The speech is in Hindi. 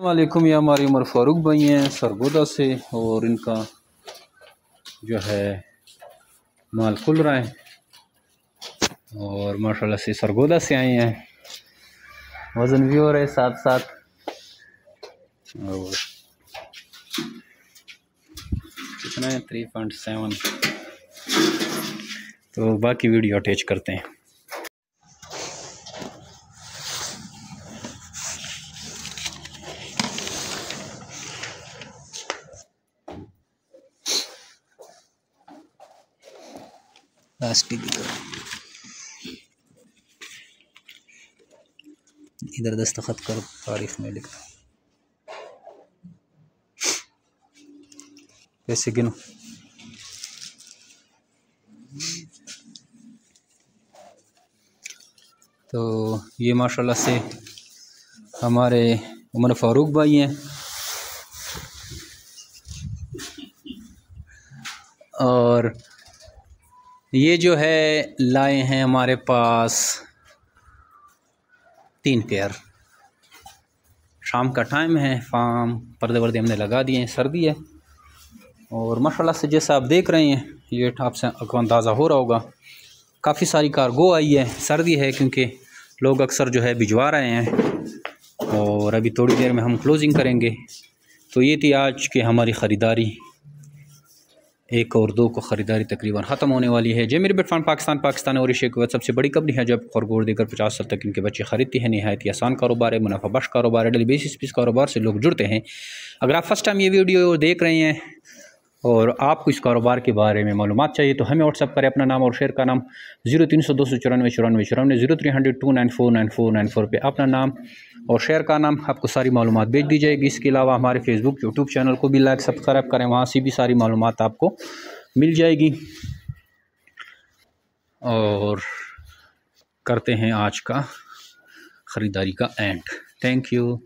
वालेकुम, ये हमारी उमर फ़ारूक भाई हैं सरगोदा से, और इनका जो है माल खुल रहा है और माशाल्लाह से सरगोदा से आए हैं। वज़न भी हो रहा है साथ साथ, और कितना है 3.7। तो बाकी वीडियो अटैच करते हैं। प्लास्टिक इधर दस्तखत कर, तारीख में लिखता हूँ, पैसे गिनो। तो ये माशाल्लाह से हमारे उमर फ़ारूक भाई हैं, और ये जो है लाए हैं हमारे पास 3 पेयर। शाम का टाइम है, फार्म पर्दे वर्दे हमने लगा दिए हैं, सर्दी है, और माशाल्लाह से जैसा आप देख रहे हैं, ये आपसे आपको अंदाज़ा हो रहा होगा, काफ़ी सारी कार्गो आई है। सर्दी है क्योंकि लोग अक्सर जो है भिजवा रहे हैं, और अभी थोड़ी देर में हम क्लोजिंग करेंगे। तो ये थी आज की हमारी ख़रीदारी। 1 और 2 को ख़रीदारी तकरीबन ख़त्म होने वाली है। मेरे प्लेटफॉर्म पाकिस्तान और एशिया की सबसे बड़ी कंपनी है, जब खरगोश देकर 50 साल तक इनके बच्चे खरीदती है। नहायत ही आसान कारोबार है, मुनाफा बख्श कारोबार है, डेली बेसिस पे इस कारोबार से लोग जुड़ते हैं। अगर आप फर्स्ट टाइम ये वीडियो देख रहे हैं और आपको इस कारोबार के बारे में मालूमात चाहिए, तो हमें व्हाट्सअप करें अपना नाम और शेयर का नाम 0300 294 94 0300 294 9494 पे अपना नाम और शेयर का नाम, आपको सारी मालूमात भेज दी जाएगी। इसके अलावा हमारे फेसबुक यूट्यूब चैनल को भी लाइक सब्सक्राइब करें, वहाँ से भी सारी मालूमात आपको मिल जाएगी। और करते हैं आज का ख़रीदारी का एंड। Thank you.